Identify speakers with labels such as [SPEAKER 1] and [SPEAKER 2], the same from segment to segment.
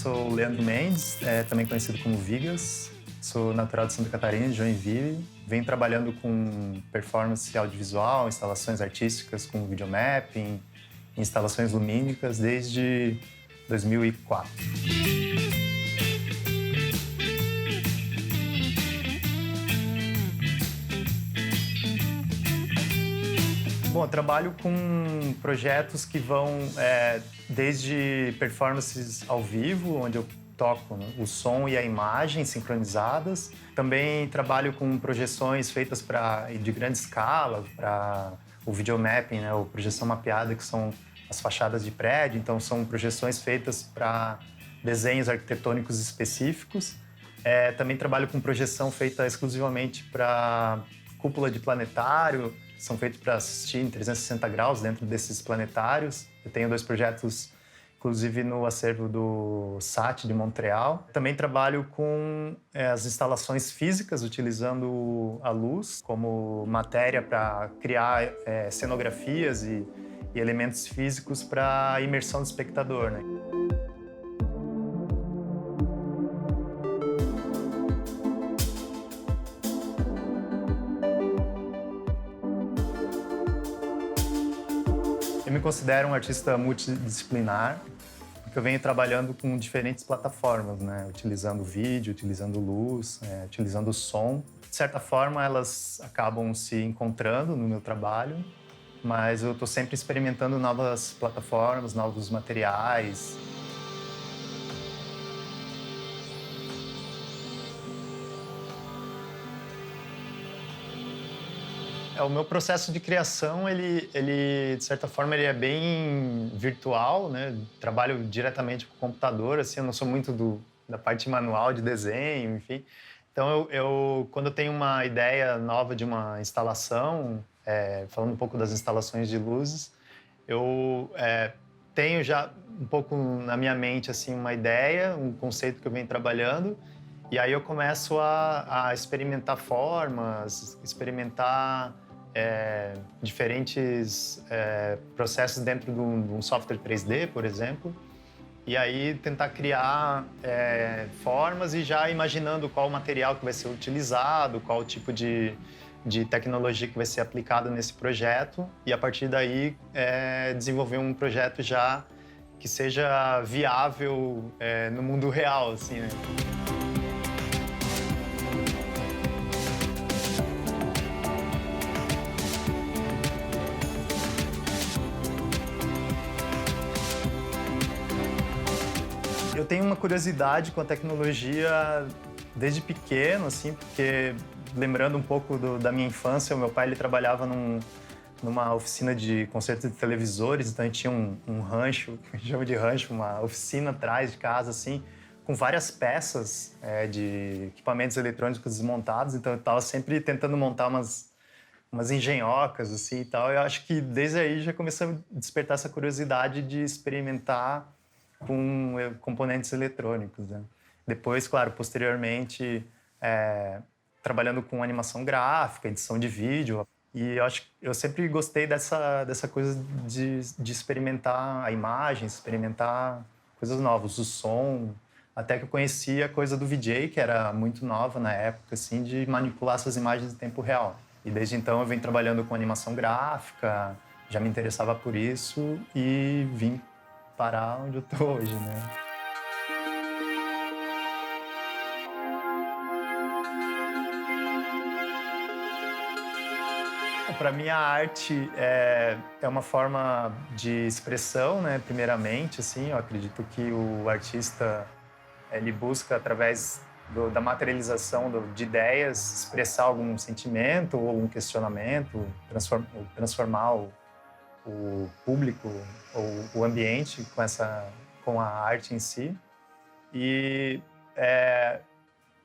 [SPEAKER 1] sou o Leandro Mendes, também conhecido como Vigas. Sou natural de Santa Catarina, de Joinville. Venho trabalhando com performance audiovisual, instalações artísticas com videomapping, instalações lumínicas desde 2004. Bom, eu trabalho com projetos que vão desde performances ao vivo, onde eu toco, né, o som e a imagem sincronizadas. Também trabalho com projeções feitas de grande escala, para o videomapping, né, ou projeção mapeada, que são as fachadas de prédio. Então, são projeções feitas para desenhos arquitetônicos específicos. Também trabalho com projeção feita exclusivamente para cúpula de planetário, são feitos para assistir em 360 graus dentro desses planetários. Eu tenho 2 projetos, inclusive no acervo do SAT de Montreal. Também trabalho com as instalações físicas, utilizando a luz como matéria para criar cenografias e elementos físicos para a imersão do espectador, né? Eu me considero um artista multidisciplinar, porque eu venho trabalhando com diferentes plataformas, né? Utilizando vídeo, utilizando luz, utilizando som. De certa forma, elas acabam se encontrando no meu trabalho, mas eu estou sempre experimentando novas plataformas, novos materiais. O meu processo de criação, ele de certa forma, ele é bem virtual, né? Trabalho diretamente com o computador, assim, eu não sou muito da parte manual de desenho, enfim. Então, quando eu tenho uma ideia nova de uma instalação, falando um pouco das instalações de luzes, eu tenho já um pouco na minha mente, assim, uma ideia, um conceito que eu venho trabalhando, e aí eu começo a experimentar formas, experimentar diferentes processos dentro de um software 3D, por exemplo, e aí tentar criar formas e já imaginando qual material que vai ser utilizado, qual tipo de tecnologia que vai ser aplicada nesse projeto, e a partir daí desenvolver um projeto já que seja viável no mundo real, assim, né? Eu tenho uma curiosidade com a tecnologia desde pequeno, assim, porque lembrando um pouco da minha infância, o meu pai ele trabalhava numa oficina de conserto de televisores, então a gente tinha um rancho, que a gente chama de rancho, uma oficina atrás de casa, assim, com várias peças de equipamentos eletrônicos desmontados, então eu estava sempre tentando montar umas engenhocas, assim, e tal. Eu acho que desde aí já comecei a despertar essa curiosidade de experimentar com componentes eletrônicos, né? Depois, claro, posteriormente, trabalhando com animação gráfica, edição de vídeo. E eu sempre gostei dessa coisa de experimentar a imagem, experimentar coisas novas, o som. Até que eu conheci a coisa do VJ, que era muito nova na época, assim, de manipular essas imagens em tempo real. E desde então eu venho trabalhando com animação gráfica, já me interessava por isso e vim parar onde eu tô hoje, né? Para mim, a arte é uma forma de expressão, né? Primeiramente, assim, eu acredito que o artista ele busca, através da materialização de ideias, expressar algum sentimento ou um questionamento, transformar o público ou o ambiente com a arte em si. E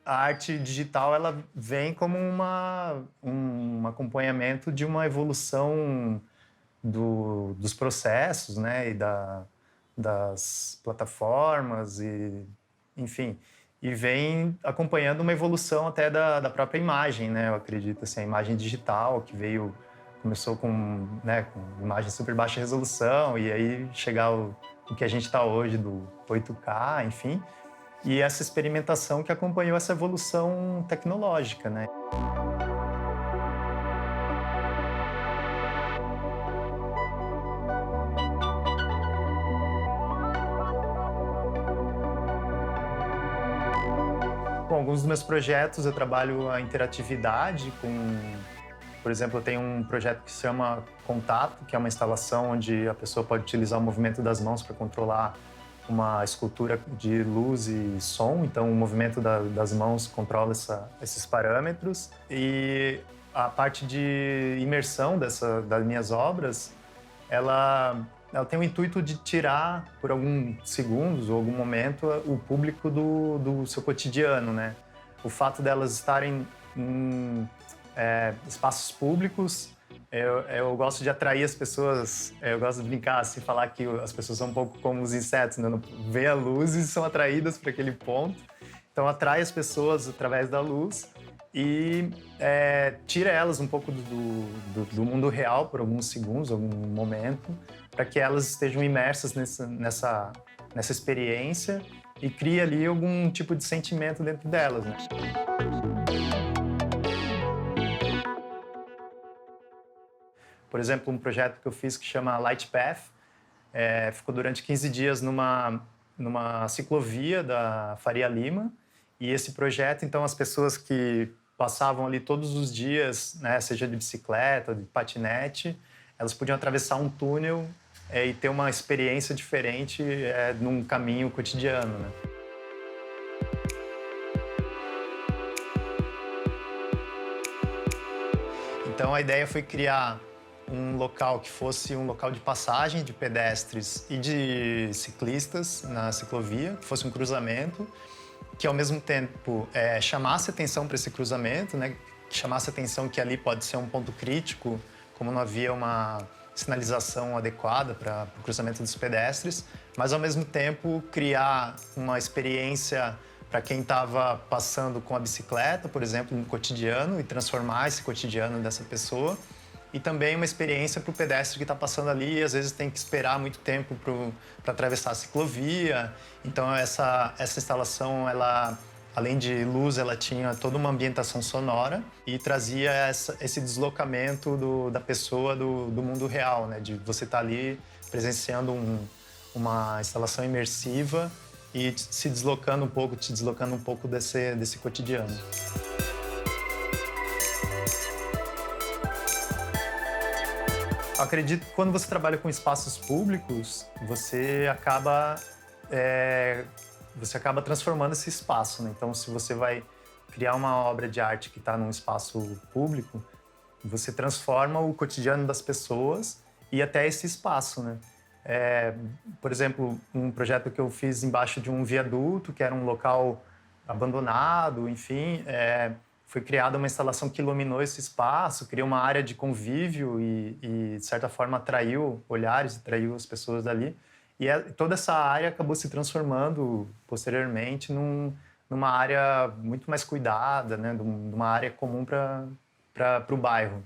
[SPEAKER 1] a arte digital ela vem como um acompanhamento de uma evolução dos processos, né, e das plataformas, e, enfim, e vem acompanhando uma evolução até da própria imagem, né, eu acredito, assim, a imagem digital que começou com imagem super baixa resolução, e aí chegar o que a gente está hoje do 8K, enfim, e essa experimentação que acompanhou essa evolução tecnológica, né? Com alguns dos meus projetos eu trabalho a interatividade por exemplo, eu tenho um projeto que se chama Contato, que é uma instalação onde a pessoa pode utilizar o movimento das mãos para controlar uma escultura de luz e som. Então, o movimento das mãos controla esses parâmetros. E a parte de imersão das minhas obras, ela tem o intuito de tirar, por alguns segundos ou algum momento, o público do seu cotidiano, né? O fato delas estarem em espaços públicos, eu gosto de atrair as pessoas, eu gosto de brincar assim, falar que as pessoas são um pouco como os insetos, né? Vê a luz e são atraídas para aquele ponto. Então atrai as pessoas através da luz e tira elas um pouco do mundo real por alguns segundos, algum momento, para que elas estejam imersas nessa experiência e crie ali algum tipo de sentimento dentro delas, né? Por exemplo, um projeto que eu fiz que chama Light Path, ficou durante 15 dias numa ciclovia da Faria Lima. E esse projeto, então, as pessoas que passavam ali todos os dias, né, seja de bicicleta, de patinete, elas podiam atravessar um túnel e ter uma experiência diferente num caminho cotidiano, né? Então, a ideia foi criar um local que fosse um local de passagem de pedestres e de ciclistas na ciclovia, que fosse um cruzamento, que ao mesmo tempo chamasse atenção para esse cruzamento, né? Chamasse atenção que ali pode ser um ponto crítico, como não havia uma sinalização adequada para o cruzamento dos pedestres, mas ao mesmo tempo criar uma experiência para quem estava passando com a bicicleta, por exemplo, no cotidiano, e transformar esse cotidiano dessa pessoa. E também uma experiência para o pedestre que está passando ali e às vezes tem que esperar muito tempo para atravessar a ciclovia. Então essa instalação, ela, além de luz, ela tinha toda uma ambientação sonora e trazia esse deslocamento da pessoa do mundo real, né? De você estar ali presenciando uma instalação imersiva e te deslocando um pouco desse cotidiano. Eu acredito que quando você trabalha com espaços públicos, você acaba transformando esse espaço, né? Então, se você vai criar uma obra de arte que está num espaço público, você transforma o cotidiano das pessoas e até esse espaço, né? Por exemplo, um projeto que eu fiz embaixo de um viaduto, que era um local abandonado, enfim, foi criada uma instalação que iluminou esse espaço, criou uma área de convívio e de certa forma, atraiu olhares, atraiu as pessoas dali. E toda essa área acabou se transformando, posteriormente, numa área muito mais cuidada, né? Numa área comum para o bairro.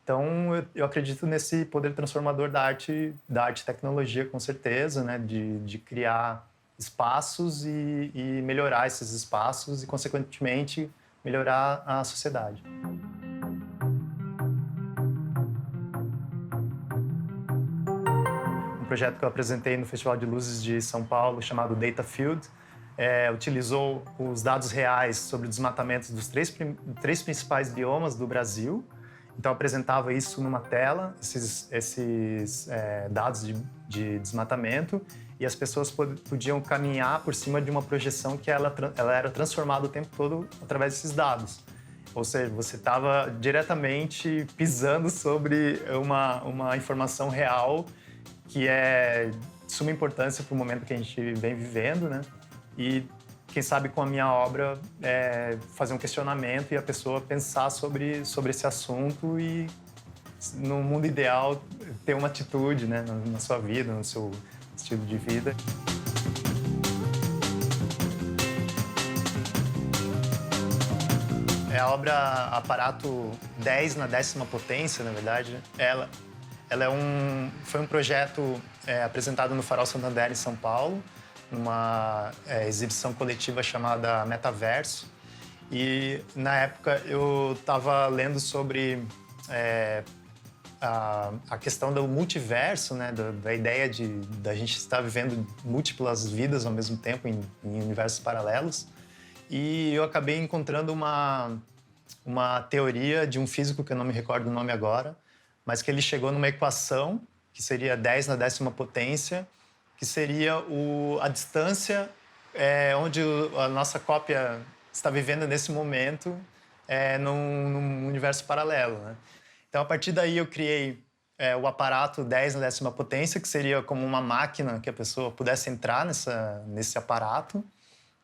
[SPEAKER 1] Então, eu acredito nesse poder transformador da arte e tecnologia, com certeza, né? De criar espaços e melhorar esses espaços e, consequentemente, melhorar a sociedade. Um projeto que eu apresentei no Festival de Luzes de São Paulo, chamado Data Field, utilizou os dados reais sobre o desmatamento dos três principais biomas do Brasil. Então, apresentava isso numa tela, esses dados de desmatamento, e as pessoas podiam caminhar por cima de uma projeção que ela era transformada o tempo todo através desses dados. Ou seja, você estava diretamente pisando sobre uma informação real que é de suma importância para o momento que a gente vem vivendo, né? E, quem sabe, com a minha obra, fazer um questionamento e a pessoa pensar sobre esse assunto e, no mundo ideal, ter uma atitude, né, na sua vida, no seu estilo de vida. A obra Aparato 10 na 10ª potência, na verdade, Ela foi um projeto apresentado no Farol Santander, em São Paulo, numa exibição coletiva chamada Metaverso. E, na época, eu estava lendo sobre a questão do multiverso, né? Da ideia da gente estar vivendo múltiplas vidas ao mesmo tempo em universos paralelos. E eu acabei encontrando uma teoria de um físico, que eu não me recordo o nome agora, mas que ele chegou numa equação, que seria 10 na 10ª potência, que seria a distância onde a nossa cópia está vivendo nesse momento num universo paralelo, né? Então, a partir daí, eu criei o aparato 10 na 10ª potência, que seria como uma máquina que a pessoa pudesse entrar nesse aparato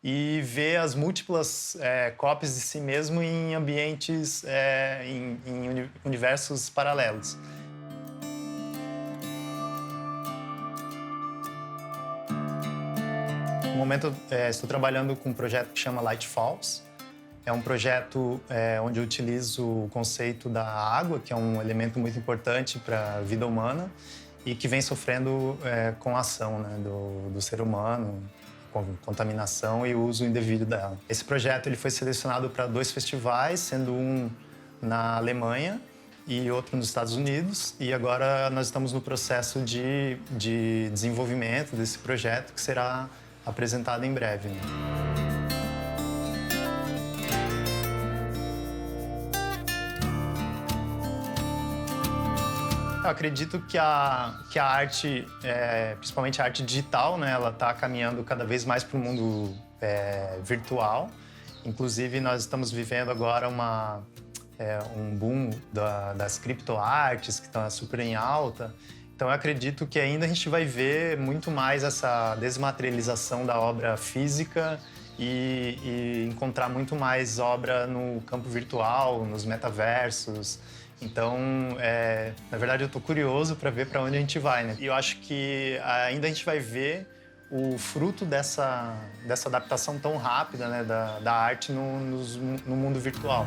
[SPEAKER 1] e ver as múltiplas cópias de si mesmo em ambientes, em universos paralelos. No momento, estou trabalhando com um projeto que chama Light Falls. É um projeto onde eu utilizo o conceito da água, que é um elemento muito importante para a vida humana e que vem sofrendo com a ação, né, do ser humano, com contaminação e uso indevido dela. Esse projeto ele foi selecionado para 2 festivais, sendo um na Alemanha e outro nos Estados Unidos. E agora nós estamos no processo de desenvolvimento desse projeto, que será apresentado em breve, né? Eu acredito que a arte, principalmente a arte digital, né, ela está caminhando cada vez mais para o mundo virtual. Inclusive, nós estamos vivendo agora um boom das criptoartes, que estão super em alta. Então, eu acredito que ainda a gente vai ver muito mais essa desmaterialização da obra física e encontrar muito mais obra no campo virtual, nos metaversos. Então, na verdade, eu estou curioso para ver para onde a gente vai, né? E eu acho que ainda a gente vai ver o fruto dessa adaptação tão rápida, né, da arte no mundo virtual.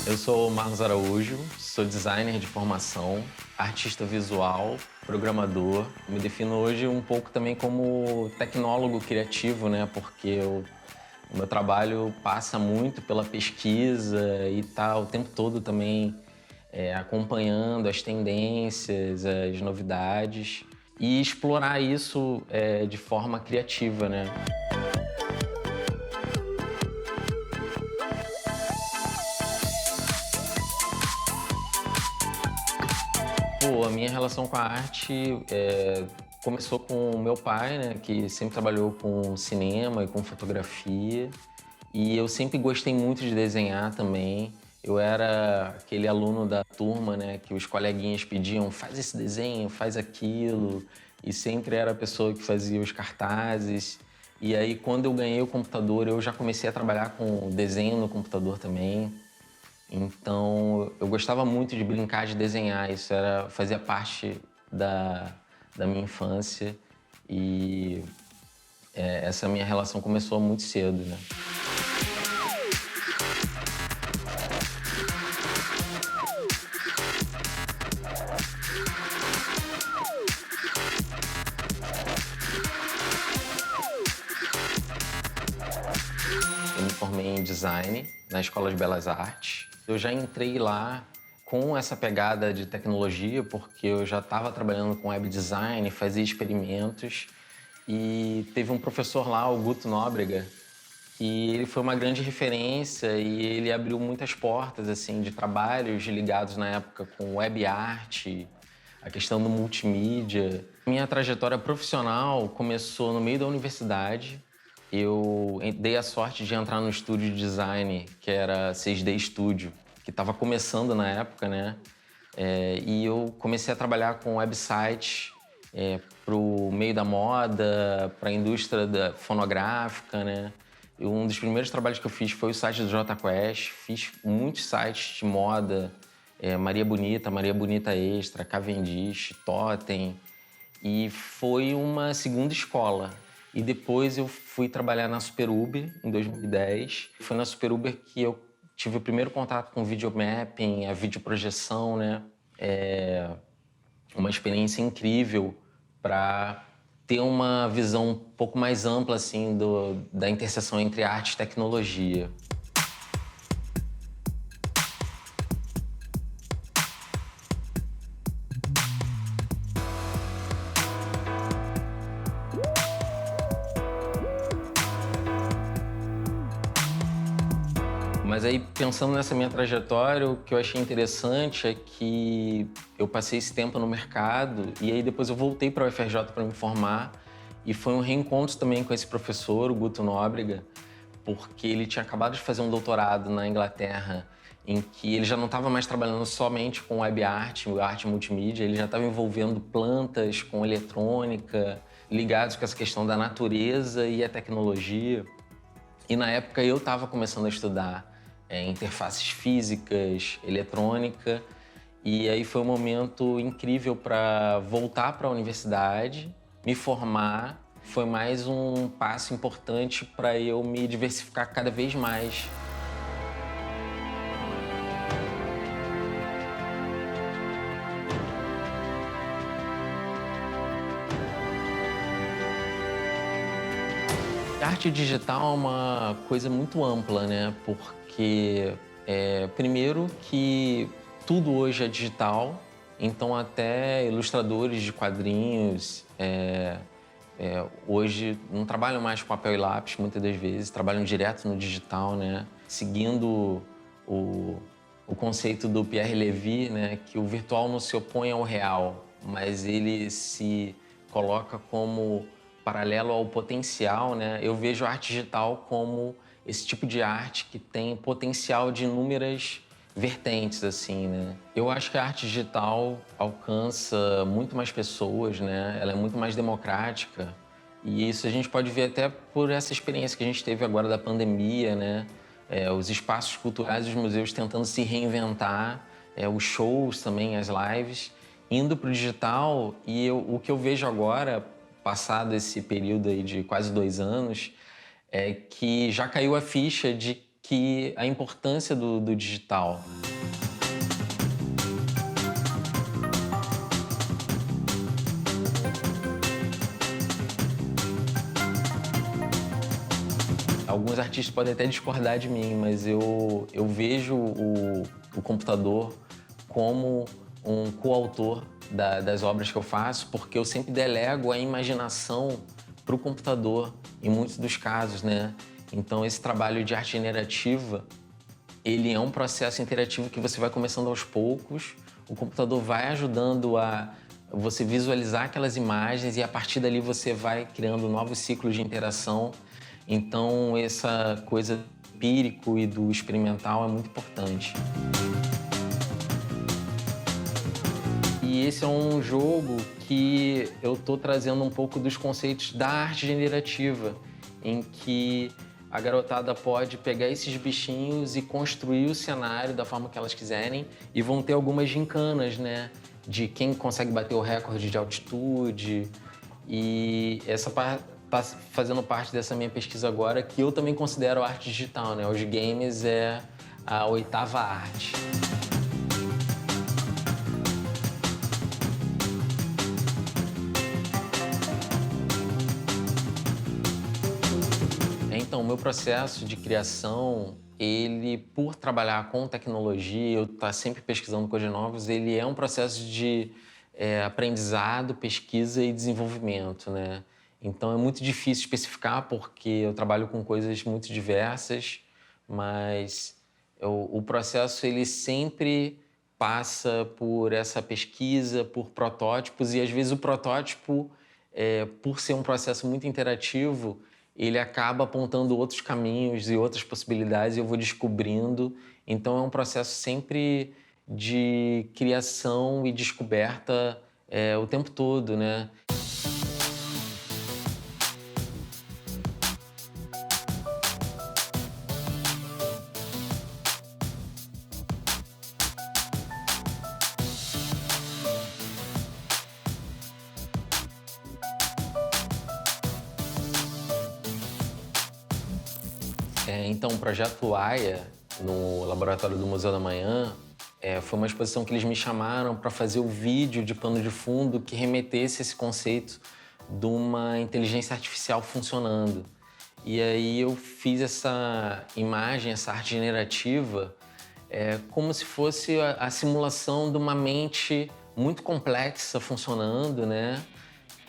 [SPEAKER 2] Eu sou o Marcos Araújo, sou designer de formação, artista visual, programador. Me defino hoje um pouco também como tecnólogo criativo, né? Porque o meu trabalho passa muito pela pesquisa e tá o tempo todo também acompanhando as tendências, as novidades e explorar isso de forma criativa, né? Pô, a minha relação com a arte começou com o meu pai, né, que sempre trabalhou com cinema e com fotografia. E eu sempre gostei muito de desenhar também. Eu era aquele aluno da turma, né, que os coleguinhas pediam, faz esse desenho, faz aquilo. E sempre era a pessoa que fazia os cartazes. E aí, quando eu ganhei o computador, eu já comecei a trabalhar com desenho no computador também. Então, eu gostava muito de brincar, de desenhar. Isso fazia parte da minha infância. E essa minha relação começou muito cedo, né? Eu me formei em design na Escola de Belas Artes. Eu já entrei lá com essa pegada de tecnologia, porque eu já estava trabalhando com web design, fazia experimentos. E teve um professor lá, o Guto Nóbrega, que ele foi uma grande referência e ele abriu muitas portas assim, de trabalhos ligados na época com web art, a questão do multimídia. Minha trajetória profissional começou no meio da universidade. Eu dei a sorte de entrar no estúdio de design, que era 6D Studio, que estava começando na época, né? E eu comecei a trabalhar com websites para o meio da moda, para a indústria fonográfica, né? E um dos primeiros trabalhos que eu fiz foi o site do Jota Quest. Fiz muitos sites de moda, Maria Bonita Extra, Cavendish, Totem. E foi uma segunda escola. E depois eu fui trabalhar na Super Uber, em 2010. Foi na Super Uber que eu tive o primeiro contato com videomapping, a videoprojeção, né? Uma experiência incrível para ter uma visão um pouco mais ampla, assim, da interseção entre arte e tecnologia. Mas aí, pensando nessa minha trajetória, o que eu achei interessante é que eu passei esse tempo no mercado e aí depois eu voltei para a UFRJ para me formar e foi um reencontro também com esse professor, o Guto Nóbrega, porque ele tinha acabado de fazer um doutorado na Inglaterra em que ele já não estava mais trabalhando somente com web art, arte multimídia, ele já estava envolvendo plantas com eletrônica, ligados com essa questão da natureza e a tecnologia. E na época eu estava começando a estudar interfaces físicas, eletrônica, e aí foi um momento incrível para voltar para a universidade, me formar. Foi mais um passo importante para eu me diversificar cada vez mais. A arte digital é uma coisa muito ampla, né? Porque, primeiro, que tudo hoje é digital, então até ilustradores de quadrinhos hoje não trabalham mais com papel e lápis, muitas das vezes, trabalham direto no digital, né? Seguindo o conceito do Pierre Levy, né? Que o virtual não se opõe ao real, mas ele se coloca como paralelo ao potencial, né? Eu vejo a arte digital como esse tipo de arte que tem potencial de inúmeras vertentes, assim, né? Eu acho que a arte digital alcança muito mais pessoas, né? Ela é muito mais democrática. E isso a gente pode ver até por essa experiência que a gente teve agora da pandemia, né? Os espaços culturais, os museus tentando se reinventar, os shows também, as lives, indo para o digital. E o que eu vejo agora, passado esse período aí de quase 2 anos, é que já caiu a ficha de que a importância do digital. Alguns artistas podem até discordar de mim, mas eu vejo o computador como um coautor das obras que eu faço, porque eu sempre delego a imaginação para o computador, em muitos dos casos, né? Então, esse trabalho de arte generativa, ele é um processo interativo que você vai começando aos poucos, o computador vai ajudando a você visualizar aquelas imagens e, a partir dali, você vai criando novos ciclos de interação. Então, essa coisa do empírico e do experimental é muito importante. E esse é um jogo que eu estou trazendo um pouco dos conceitos da arte generativa, em que a garotada pode pegar esses bichinhos e construir o cenário da forma que elas quiserem, e vão ter algumas gincanas, né? De quem consegue bater o recorde de altitude. E essa parte está fazendo parte dessa minha pesquisa agora, que eu também considero arte digital, né? Os games é a 8ª arte. Então, o meu processo de criação, ele, por trabalhar com tecnologia, eu estar sempre pesquisando coisas novas, ele é um processo de aprendizado, pesquisa e desenvolvimento, né? Então, é muito difícil especificar, porque eu trabalho com coisas muito diversas, mas o processo, ele sempre passa por essa pesquisa, por protótipos, e às vezes o protótipo, por ser um processo muito interativo, ele acaba apontando outros caminhos e outras possibilidades e eu vou descobrindo. Então é um processo sempre de criação e descoberta o tempo todo, né? Então, o projeto AIA, no Laboratório do Museu da Manhã, foi uma exposição que eles me chamaram para fazer o vídeo de pano de fundo que remetesse esse conceito de uma inteligência artificial funcionando. E aí eu fiz essa imagem, essa arte generativa, como se fosse a simulação de uma mente muito complexa funcionando, né?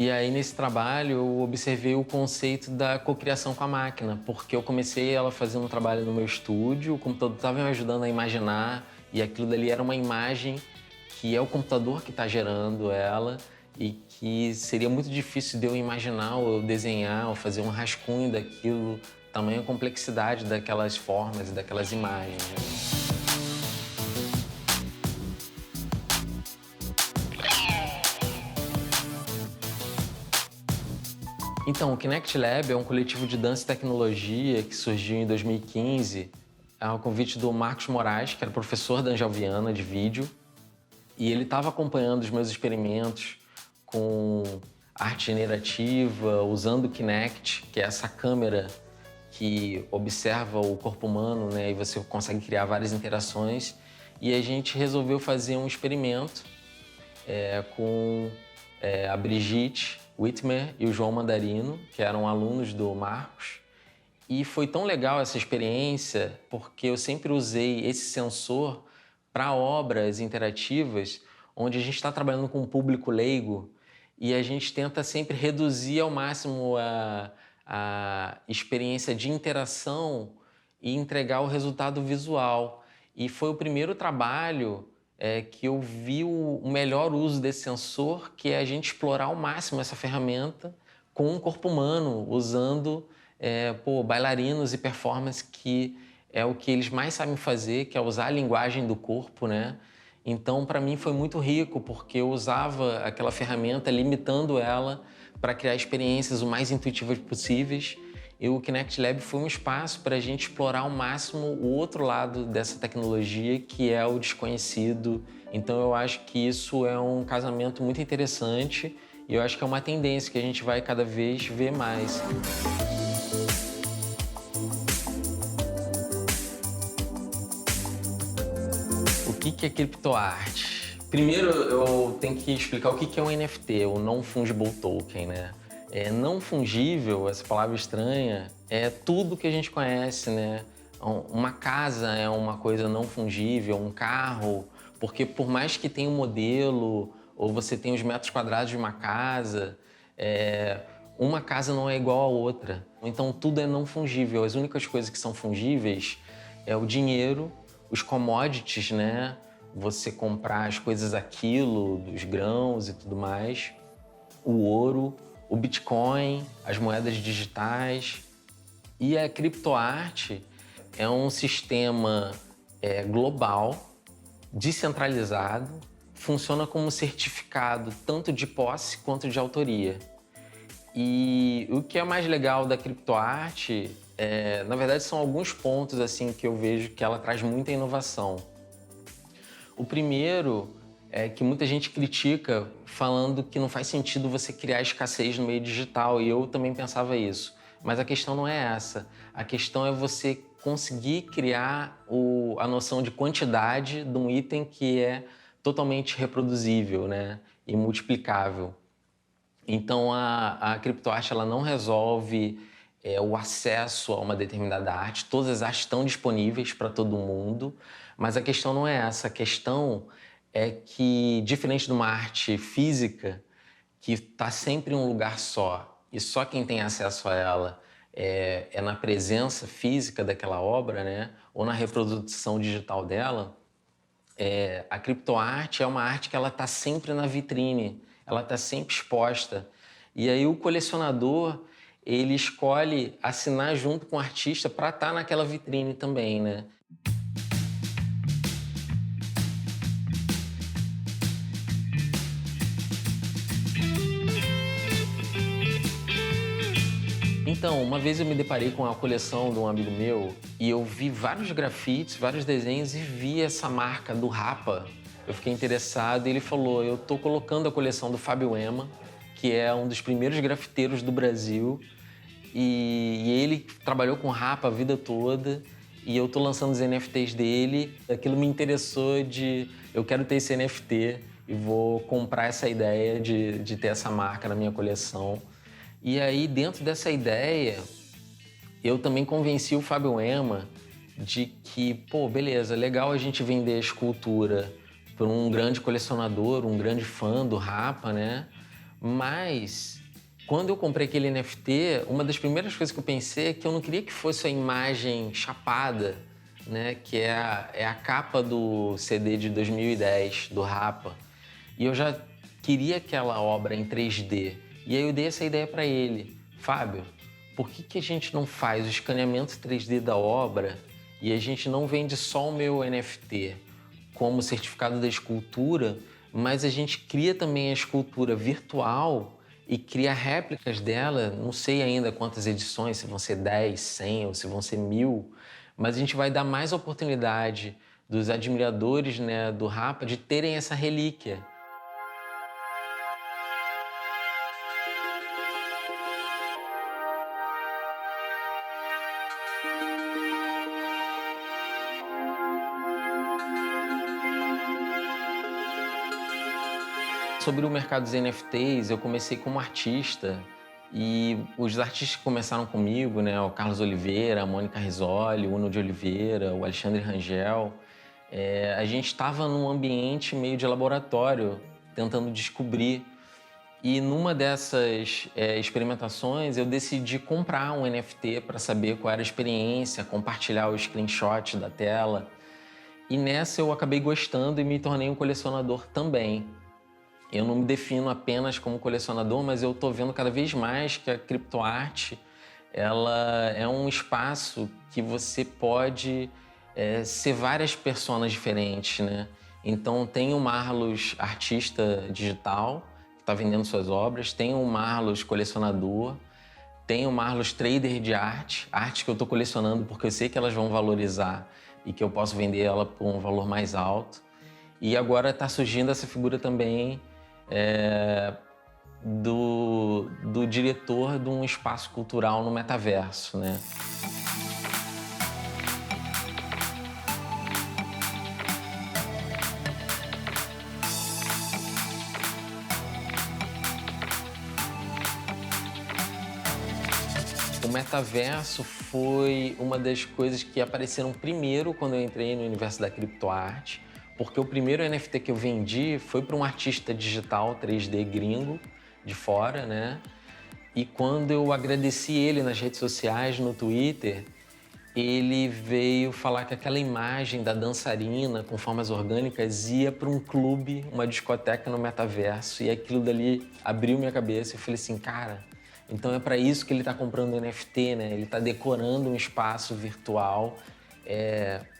[SPEAKER 2] E aí, nesse trabalho, eu observei o conceito da cocriação com a máquina, porque eu comecei ela fazendo um trabalho no meu estúdio, o computador estava me ajudando a imaginar, e aquilo dali era uma imagem que é o computador que está gerando ela, e que seria muito difícil de eu imaginar, ou eu desenhar, ou fazer um rascunho daquilo, tamanha complexidade daquelas formas e daquelas imagens, né? Então, o Kinect Lab é um coletivo de dança e tecnologia que surgiu em 2015 ao convite do Marcos Moraes, que era professor da Angel Viana de vídeo, e ele estava acompanhando os meus experimentos com arte generativa, usando o Kinect, que é essa câmera que observa o corpo humano, né, e você consegue criar várias interações. E a gente resolveu fazer um experimento com a Brigitte Whitmer e o João Mandarino, que eram alunos do Marcos. E foi tão legal essa experiência, porque eu sempre usei esse sensor para obras interativas, onde a gente está trabalhando com um público leigo e a gente tenta sempre reduzir ao máximo a experiência de interação e entregar o resultado visual. E foi o primeiro trabalho que eu vi o melhor uso desse sensor, que é a gente explorar ao máximo essa ferramenta com um corpo humano, usando bailarinos e performance, que é o que eles mais sabem fazer, que é usar a linguagem do corpo, né? Então, para mim, foi muito rico, porque eu usava aquela ferramenta, limitando ela para criar experiências o mais intuitivas possíveis. E o Kinect Lab foi um espaço para a gente explorar ao máximo o outro lado dessa tecnologia, que é o desconhecido. Então eu acho que isso é um casamento muito interessante e eu acho que é uma tendência que a gente vai cada vez ver mais. O que é criptoarte? Primeiro eu tenho que explicar o que é um NFT, o Non-Fungible Token, né? Não fungível, essa palavra estranha, é tudo que a gente conhece, né? Uma casa é uma coisa não fungível, um carro, porque por mais que tenha um modelo, ou você tenha os metros quadrados de uma casa não é igual a outra. Então tudo é não fungível. As únicas coisas que são fungíveis é o dinheiro, os commodities, né? Você comprar as coisas a quilo, dos grãos e tudo mais, o ouro, o Bitcoin, as moedas digitais. E a criptoarte é um sistema global, descentralizado, funciona como certificado tanto de posse quanto de autoria. E o que é mais legal da criptoarte, na verdade, são alguns pontos assim que eu vejo que ela traz muita inovação. O primeiro é que muita gente critica falando que não faz sentido você criar escassez no meio digital, e eu também pensava isso. Mas a questão não é essa. A questão é você conseguir criar a noção de quantidade de um item que é totalmente reproduzível, né? E multiplicável. Então a criptoarte ela não resolve o acesso a uma determinada arte. Todas as artes estão disponíveis para todo mundo, mas a questão não é essa. A questão é que, diferente de uma arte física, que está sempre em um lugar só, e só quem tem acesso a ela é na presença física daquela obra, né? Ou na reprodução digital dela, a criptoarte é uma arte que ela está sempre na vitrine, ela está sempre exposta. E aí o colecionador, ele escolhe assinar junto com o artista para estar naquela vitrine também, né? Então, uma vez eu me deparei com a coleção de um amigo meu e eu vi vários grafites, vários desenhos e vi essa marca do Rapa. Eu fiquei interessado e ele falou, eu tô colocando a coleção do Fábio Ema, que é um dos primeiros grafiteiros do Brasil, e ele trabalhou com Rapa a vida toda, e eu tô lançando os NFTs dele. Aquilo me interessou de eu quero ter esse NFT e vou comprar essa ideia de ter essa marca na minha coleção. E aí, dentro dessa ideia, eu também convenci o Fábio Ema de que, pô, beleza, legal a gente vender a escultura para um grande colecionador, um grande fã do Rapa, né? Mas, quando eu comprei aquele NFT, uma das primeiras coisas que eu pensei é que eu não queria que fosse a imagem chapada, né? Que é a capa do CD de 2010, do Rapa. E eu já queria aquela obra em 3D. E aí eu dei essa ideia para ele. Fábio, por que a gente não faz o escaneamento 3D da obra e a gente não vende só o meu NFT como certificado da escultura, mas a gente cria também a escultura virtual e cria réplicas dela, não sei ainda quantas edições, se vão ser 10, 100 ou se vão ser 1000, mas a gente vai dar mais oportunidade dos admiradores, né, do Rapa de terem essa relíquia. Sobre o mercado dos NFTs, eu comecei como artista e os artistas que começaram comigo, né, o Carlos Oliveira, a Mônica Rizzoli, o Uno de Oliveira, o Alexandre Rangel, a gente estava num ambiente meio de laboratório, tentando descobrir. E numa dessas experimentações, eu decidi comprar um NFT para saber qual era a experiência, compartilhar o screenshot da tela. E nessa eu acabei gostando e me tornei um colecionador também. Eu não me defino apenas como colecionador, mas eu estou vendo cada vez mais que a criptoarte ela é um espaço que você pode ser várias personas diferentes, né? Então tem o Marlos artista digital, que está vendendo suas obras, tem o Marlos colecionador, tem o Marlos trader de arte que eu estou colecionando porque eu sei que elas vão valorizar e que eu posso vender ela por um valor mais alto. E agora está surgindo essa figura também do diretor de um espaço cultural no metaverso, né? O metaverso foi uma das coisas que apareceram primeiro quando eu entrei no universo da criptoarte, porque o primeiro NFT que eu vendi foi para um artista digital 3D gringo de fora, né? E quando eu agradeci ele nas redes sociais, no Twitter, ele veio falar que aquela imagem da dançarina com formas orgânicas ia para um clube, uma discoteca no metaverso, e aquilo dali abriu minha cabeça. Eu falei assim, cara, então é para isso que ele está comprando NFT, né? Ele está decorando um espaço virtual.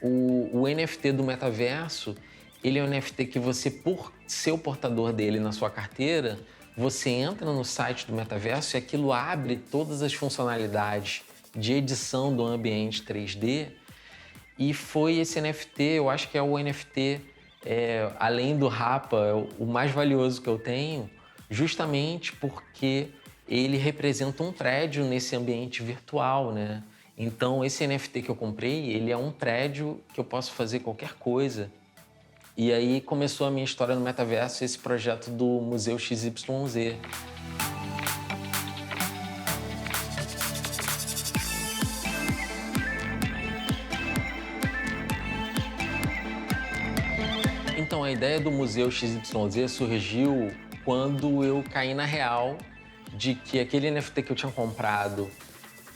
[SPEAKER 2] O NFT do metaverso, ele é um NFT que você, por ser o portador dele na sua carteira, você entra no site do metaverso e aquilo abre todas as funcionalidades de edição do ambiente 3D. E foi esse NFT, eu acho que é o NFT, além do Rapa, o mais valioso que eu tenho, justamente porque ele representa um prédio nesse ambiente virtual, né? Então, esse NFT que eu comprei, ele é um prédio que eu posso fazer qualquer coisa. E aí começou a minha história no metaverso, esse projeto do Museu XYZ. Então, a ideia do Museu XYZ surgiu quando eu caí na real de que aquele NFT que eu tinha comprado,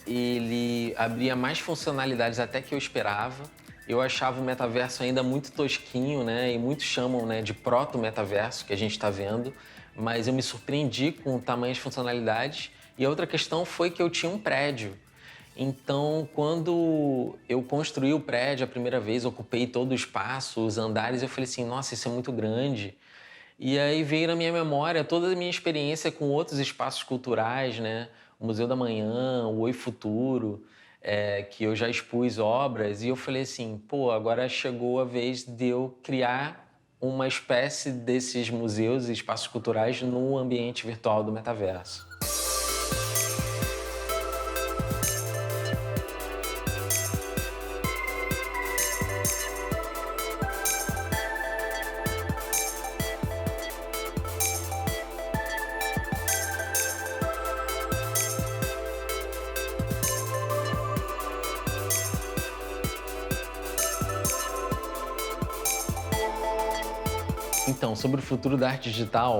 [SPEAKER 2] ele abria mais funcionalidades até que eu esperava. Eu achava o metaverso ainda muito tosquinho, né? E muitos chamam, né, de proto-metaverso, que a gente está vendo. Mas eu me surpreendi com o tamanho das funcionalidades. E a outra questão foi que eu tinha um prédio. Então, quando eu construí o prédio a primeira vez, ocupei todo o espaço, os andares, eu falei assim, nossa, isso é muito grande. E aí veio na minha memória toda a minha experiência com outros espaços culturais, né? o Museu da Manhã, o Oi Futuro, que eu já expus obras, e eu falei assim, pô, agora chegou a vez de eu criar uma espécie desses museus e espaços culturais no ambiente virtual do metaverso. Então, sobre o futuro da arte digital,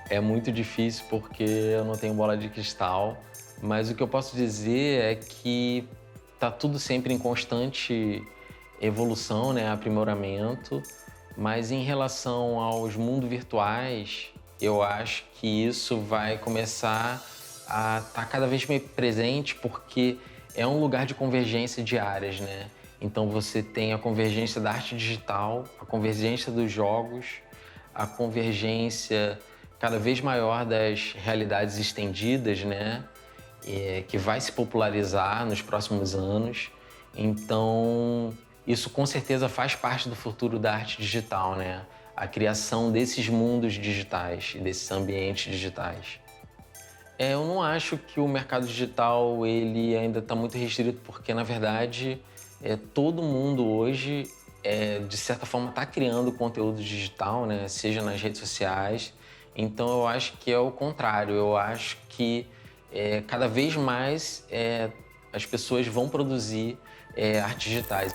[SPEAKER 2] é muito difícil porque eu não tenho bola de cristal, mas o que eu posso dizer é que tá tudo sempre em constante evolução, né, aprimoramento, mas em relação aos mundos virtuais, eu acho que isso vai começar a estar cada vez mais presente porque é um lugar de convergência de áreas, né? Então você tem a convergência da arte digital, a convergência dos jogos, a convergência cada vez maior das realidades estendidas, né? Que vai se popularizar nos próximos anos. Então, isso com certeza faz parte do futuro da arte digital, né? A criação desses mundos digitais e desses ambientes digitais. Eu não acho que o mercado digital ele ainda está muito restrito, porque, na verdade, todo mundo hoje, de certa forma, está criando conteúdo digital, né? Seja nas redes sociais. Então, eu acho que é o contrário. Eu acho que cada vez mais as pessoas vão produzir artes digitais.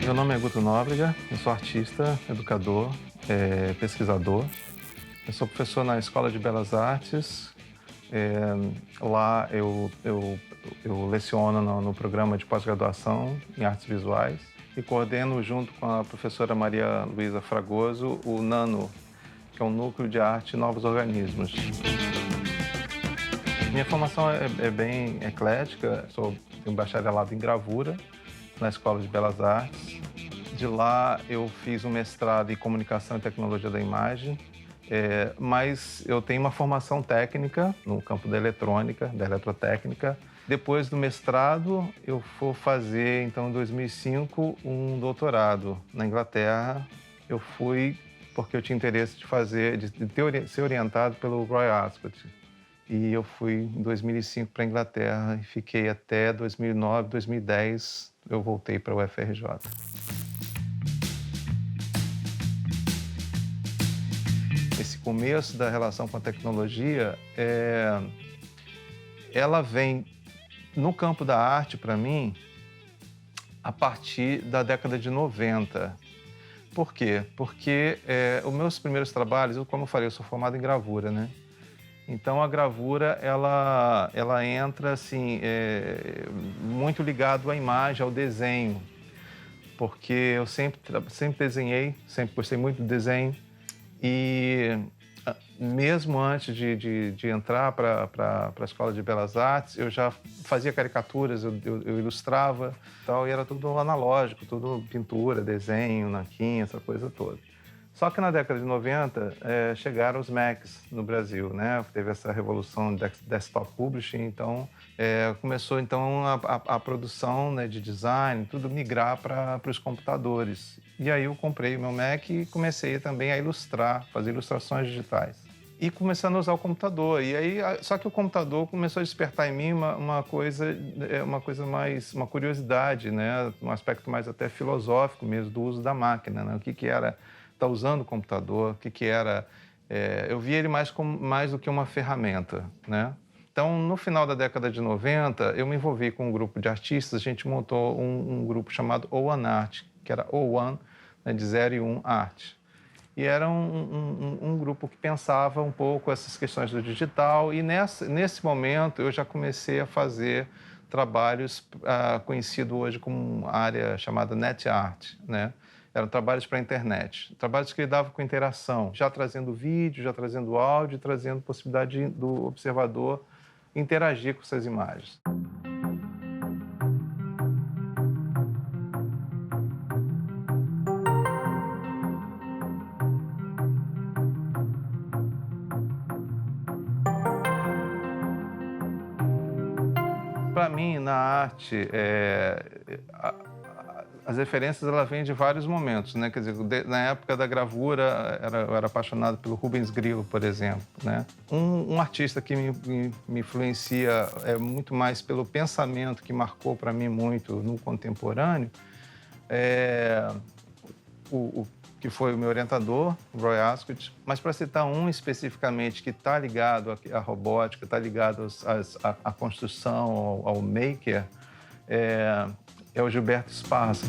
[SPEAKER 3] Meu nome é Guto Nóbrega, eu sou artista, educador, pesquisador. Eu sou professor na Escola de Belas Artes. Lá eu leciono no programa de pós-graduação em artes visuais e coordeno junto com a professora Maria Luísa Fragoso o NANO, que é um núcleo de arte e novos organismos. Minha formação é bem eclética, tenho bacharelado em gravura na Escola de Belas Artes. De lá eu fiz um mestrado em Comunicação e Tecnologia da Imagem, mas eu tenho uma formação técnica no campo da eletrônica, da eletrotécnica. Depois do mestrado, eu vou fazer, então, em 2005, um doutorado na Inglaterra. Eu fui porque eu tinha interesse de ser orientado pelo Roy Ascott. E eu fui em 2005 para a Inglaterra e fiquei até 2009, 2010, eu voltei para o UFRJ. Esse começo da relação com a tecnologia, ela vem no campo da arte, para mim, a partir da década de 90. Por quê? Porque os meus primeiros trabalhos, como eu falei, eu sou formado em gravura, né? Então, a gravura, ela entra, assim, muito ligado à imagem, ao desenho, porque eu sempre desenhei, sempre gostei muito do desenho, e mesmo antes de entrar para a Escola de Belas Artes, eu já fazia caricaturas, eu ilustrava, tal, e era tudo analógico, tudo pintura, desenho, nanquim, essa coisa toda. Só que na década de 90 chegaram os Macs no Brasil, né? Teve essa revolução de desktop publishing, então começou então a produção, né, de design, tudo migrar para os computadores. E aí eu comprei o meu Mac e comecei também a ilustrar, fazer ilustrações digitais. E começando a usar o computador. E aí, só que o computador começou a despertar em mim uma coisa mais, uma curiosidade, né? Um aspecto mais até filosófico mesmo do uso da máquina, né? O que era estar usando o computador, o que era... eu via ele mais do que uma ferramenta, né? Então, no final da década de 90, eu me envolvi com um grupo de artistas, a gente montou um grupo chamado O1 Art, que era O1 né, de 0 e 1 arte. E era um grupo que pensava um pouco essas questões do digital, e nesse momento eu já comecei a fazer trabalhos conhecido hoje como área chamada net art, né? Eram trabalhos para a internet, trabalhos que lidavam com interação, já trazendo vídeo, já trazendo áudio, trazendo possibilidade do observador interagir com essas imagens. Para mim, na arte, as referências ela vêm de vários momentos, né? Quer dizer, na época da gravura, eu era apaixonado pelo Rubens Grillo, por exemplo, né? Um artista que me influencia muito mais pelo pensamento, que marcou para mim muito no contemporâneo, o que foi o meu orientador, Roy Ascott. Mas para citar um especificamente que está ligado à robótica, está ligado à construção, ao maker, é o Gilberto Sparza.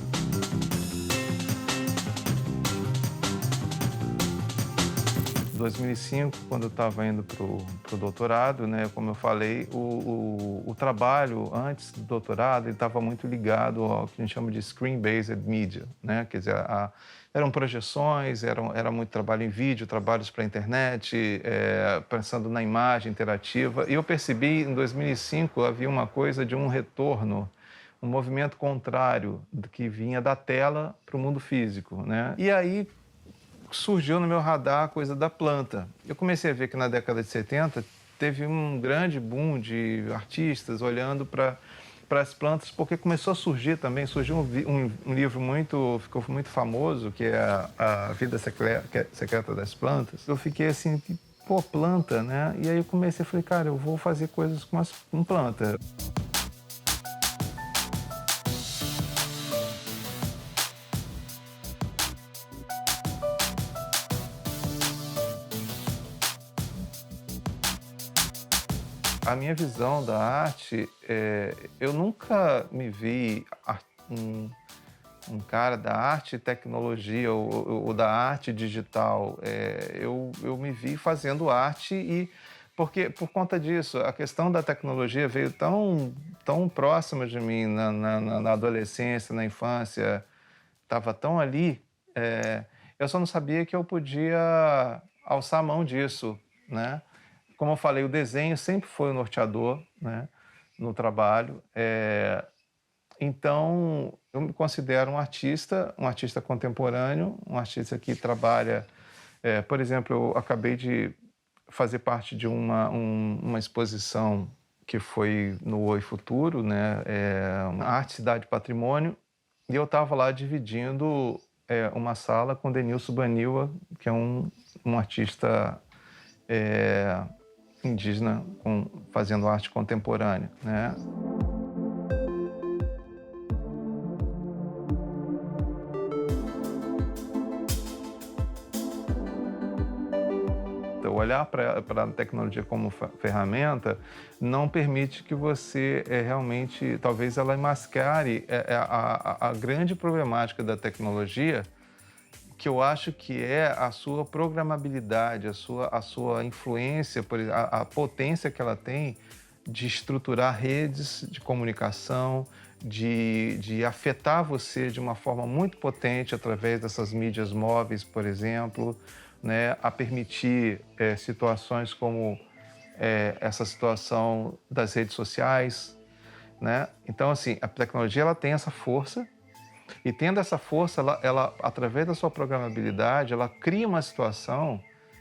[SPEAKER 3] Em 2005, quando eu estava indo para o doutorado, né, como eu falei, o trabalho antes do doutorado estava muito ligado ao que a gente chama de screen-based media, né? Quer dizer, eram projeções, era muito trabalho em vídeo, trabalhos para a internet, pensando na imagem interativa. E eu percebi, em 2005, havia uma coisa de um retorno, um movimento contrário que vinha da tela para o mundo físico, né? E aí surgiu no meu radar a coisa da planta. Eu comecei a ver que na década de 70 teve um grande boom de artistas olhando para as plantas, porque começou a surgir também, surgiu um livro ficou muito famoso, que é A Vida Secreta das Plantas. Eu fiquei assim, pô, planta, né? E aí eu comecei, falei, cara, eu vou fazer coisas com planta. A minha visão da arte, eu nunca me vi um cara da arte e tecnologia ou da arte digital. Eu me vi fazendo arte porque, por conta disso, a questão da tecnologia veio tão próxima de mim na adolescência, na infância, estava tão ali, eu só não sabia que eu podia alçar a mão disso, né? Como eu falei, o desenho sempre foi o norteador, né, no trabalho. Então, eu me considero um artista contemporâneo, um artista que trabalha... por exemplo, eu acabei de fazer parte de uma exposição que foi no Oi Futuro, né, Arte, Cidade e Patrimônio, e eu estava lá dividindo uma sala com Denilson Baniwa, que é um artista... indígena fazendo arte contemporânea, né? Então, olhar para a tecnologia como ferramenta não permite que você realmente, talvez ela mascare a grande problemática da tecnologia, que eu acho que é a sua programabilidade, a sua influência, a potência que ela tem de estruturar redes de comunicação, de afetar você de uma forma muito potente através dessas mídias móveis, por exemplo, né, a permitir situações como essa situação das redes sociais, né? Então, assim, a tecnologia ela tem essa força. E tendo essa força, ela, através da sua programabilidade, ela cria uma situação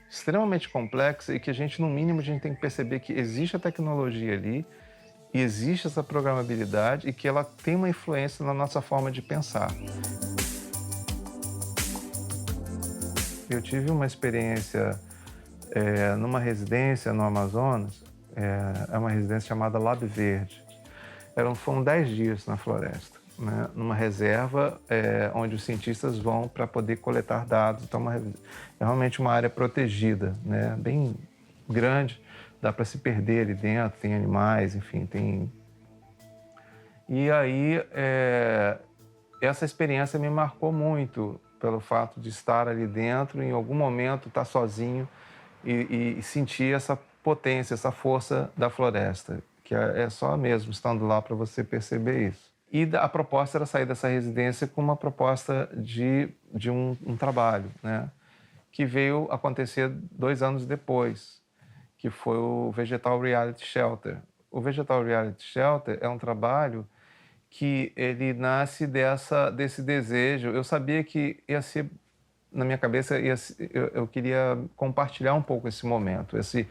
[SPEAKER 3] extremamente complexa e que a gente, no mínimo, a gente tem que perceber que existe a tecnologia ali e existe essa programabilidade e que ela tem uma influência na nossa forma de pensar. Eu tive uma experiência numa residência no Amazonas, é uma residência chamada Lab Verde. Foram 10 dias na floresta, né, numa reserva onde os cientistas vão para poder coletar dados. Então, é realmente uma área protegida, né, bem grande, dá para se perder ali dentro, tem animais, enfim, tem... E aí, essa experiência me marcou muito, pelo fato de estar ali dentro, em algum momento estar sozinho e sentir essa potência, essa força da floresta, que é só mesmo estando lá para você perceber isso. E a proposta era sair dessa residência com uma proposta de um trabalho, né? Que veio acontecer 2 anos depois, que foi o Vegetal Reality Shelter. O Vegetal Reality Shelter é um trabalho que ele nasce desse desejo. Eu sabia que ia ser, na minha cabeça, eu queria compartilhar um pouco esse momento, esse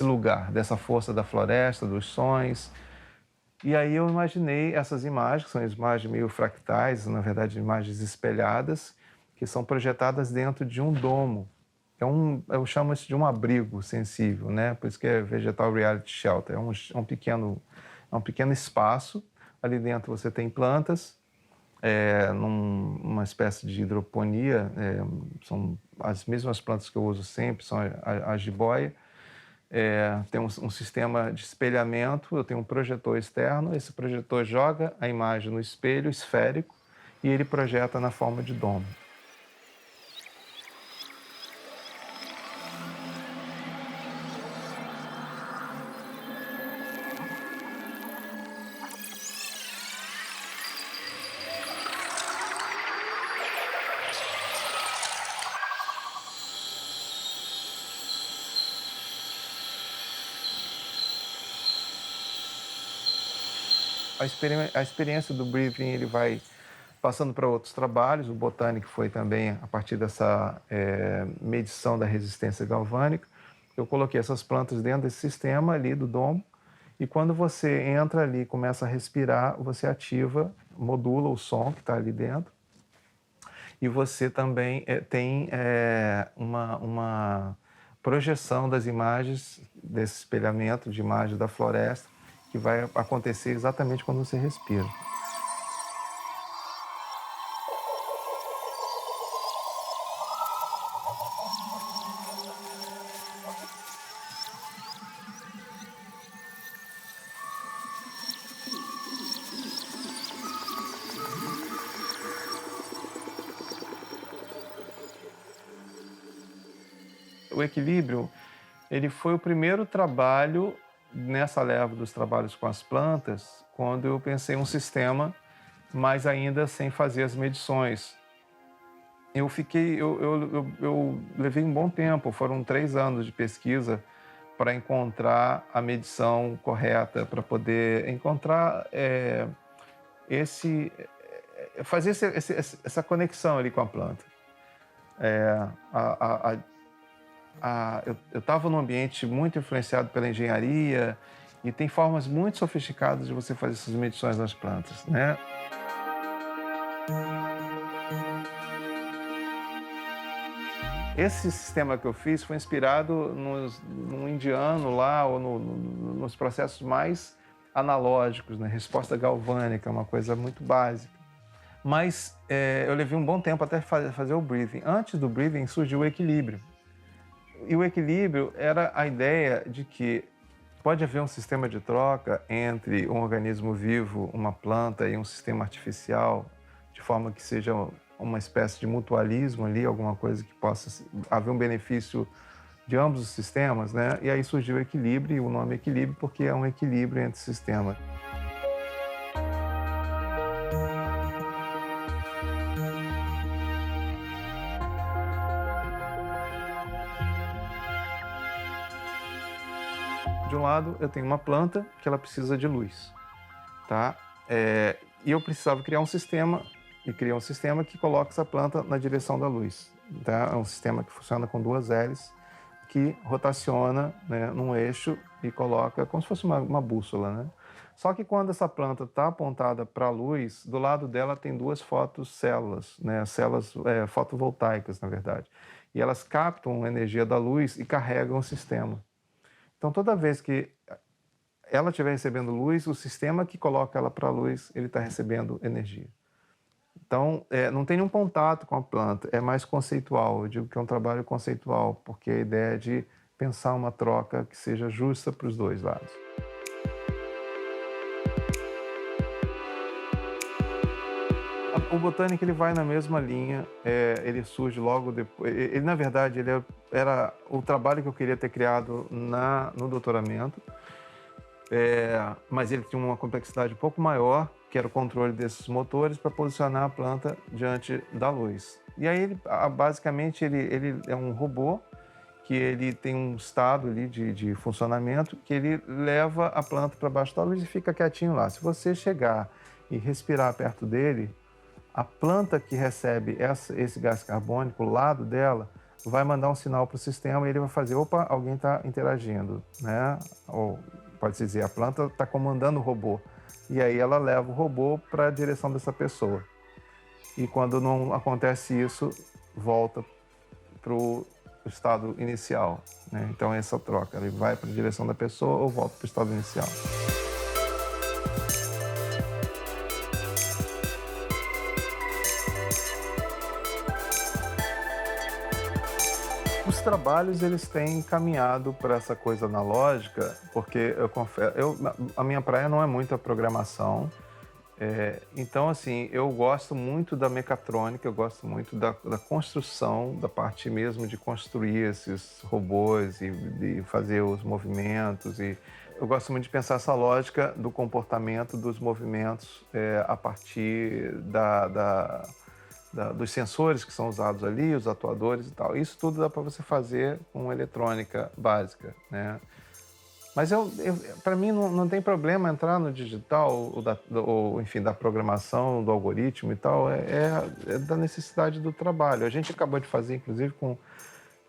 [SPEAKER 3] lugar, dessa força da floresta, dos sons. E aí eu imaginei essas imagens, que são imagens meio fractais, na verdade imagens espelhadas, que são projetadas dentro de um domo. Eu chamo isso de um abrigo sensível, né? Por isso que é Vegetal Reality Shelter. É um pequeno espaço. Ali dentro você tem plantas, numa espécie de hidroponia. São as mesmas plantas que eu uso sempre, são a jiboia. Tem um sistema de espelhamento, eu tenho um projetor externo, esse projetor joga a imagem no espelho esférico e ele projeta na forma de domo. A experiência do briefing ele vai passando para outros trabalhos. O Botânico foi também a partir dessa medição da resistência galvânica. Eu coloquei essas plantas dentro desse sistema ali do domo e quando você entra ali e começa a respirar, você ativa, modula o som que está ali dentro e você também tem uma projeção das imagens, desse espelhamento de imagem da floresta, que vai acontecer exatamente quando você respira. O equilíbrio, ele foi o primeiro trabalho nessa leva dos trabalhos com as plantas, quando eu pensei em um sistema, mas ainda sem fazer as medições. Eu levei um bom tempo, foram 3 anos de pesquisa para encontrar a medição correta, para poder encontrar fazer essa conexão ali com a planta. Eu estava num ambiente muito influenciado pela engenharia e tem formas muito sofisticadas de você fazer essas medições nas plantas, né? Esse sistema que eu fiz foi inspirado no indiano lá, ou nos processos mais analógicos, né? Resposta galvânica, uma coisa muito básica. Mas eu levei um bom tempo até fazer o breathing. Antes do breathing surgiu o equilíbrio. E o equilíbrio era a ideia de que pode haver um sistema de troca entre um organismo vivo, uma planta e um sistema artificial, de forma que seja uma espécie de mutualismo ali, alguma coisa que possa haver um benefício de ambos os sistemas, né? E aí surgiu o equilíbrio, e o nome equilíbrio porque é um equilíbrio entre sistemas. De um lado, eu tenho uma planta que ela precisa de luz, tá? E eu precisava criar um sistema, que coloca essa planta na direção da luz, tá? É um sistema que funciona com 2 hélices, que rotaciona, né, num eixo e coloca como se fosse uma bússola, né? Só que quando essa planta está apontada para a luz, do lado dela tem 2 fotocélulas, né? Células fotovoltaicas, na verdade. E elas captam a energia da luz e carregam o sistema. Então, toda vez que ela estiver recebendo luz, o sistema que coloca ela para a luz, ele está recebendo energia. Então, não tem nenhum contato com a planta, é mais conceitual. Eu digo que é um trabalho conceitual, porque a ideia é de pensar uma troca que seja justa para os 2 lados. O Botânica ele vai na mesma linha, ele surge logo depois. Ele, na verdade, era o trabalho que eu queria ter criado no doutoramento, mas ele tinha uma complexidade um pouco maior, que era o controle desses motores para posicionar a planta diante da luz. E aí, basicamente, ele é um robô que ele tem um estado ali de funcionamento que ele leva a planta para baixo da luz e fica quietinho lá. Se você chegar e respirar perto dele, a planta que recebe esse gás carbônico, o lado dela, vai mandar um sinal para o sistema e ele vai fazer, opa, alguém está interagindo, né? Ou pode-se dizer, a planta está comandando o robô. E aí ela leva o robô para a direção dessa pessoa. E quando não acontece isso, volta para o estado inicial, né? Então essa troca, ele vai para a direção da pessoa ou volta para o estado inicial. Os trabalhos eles têm caminhado para essa coisa analógica, porque eu confesso, a minha praia não é muito a programação. Então, assim, eu gosto muito da mecatrônica, eu gosto muito da construção, da parte mesmo de construir esses robôs e de fazer os movimentos. E eu gosto muito de pensar essa lógica do comportamento dos movimentos a partir dos sensores que são usados ali, os atuadores e tal. Isso tudo dá para você fazer com eletrônica básica, né? Mas para mim não tem problema entrar no digital, enfim, da programação, do algoritmo e tal, é da necessidade do trabalho. A gente acabou de fazer, inclusive com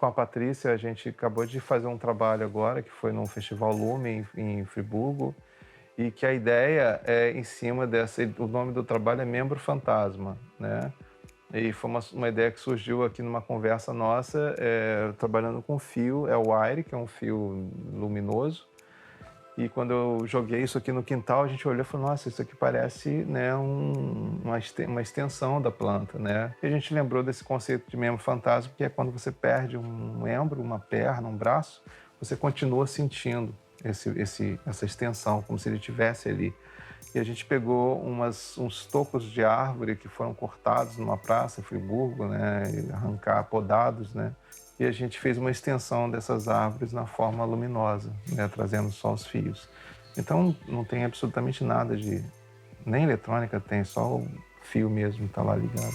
[SPEAKER 3] a Patrícia, a gente acabou de fazer um trabalho agora, que foi num Festival Lume em Friburgo, e que a ideia é em cima o nome do trabalho é Membro Fantasma, né? E foi uma ideia que surgiu aqui numa conversa nossa, trabalhando com fio, é o wire, que é um fio luminoso. E quando eu joguei isso aqui no quintal, a gente olhou e falou, nossa, isso aqui parece, né, uma extensão da planta, né? E a gente lembrou desse conceito de membro fantasma, que é quando você perde um membro, uma perna, um braço, você continua sentindo essa extensão, como se ele estivesse ali. E a gente pegou uns tocos de árvore que foram cortados numa praça em Friburgo, né, podados, né? E a gente fez uma extensão dessas árvores na forma luminosa, né, trazendo só os fios. Então não tem absolutamente nada nem eletrônica tem, só o fio mesmo está lá ligado.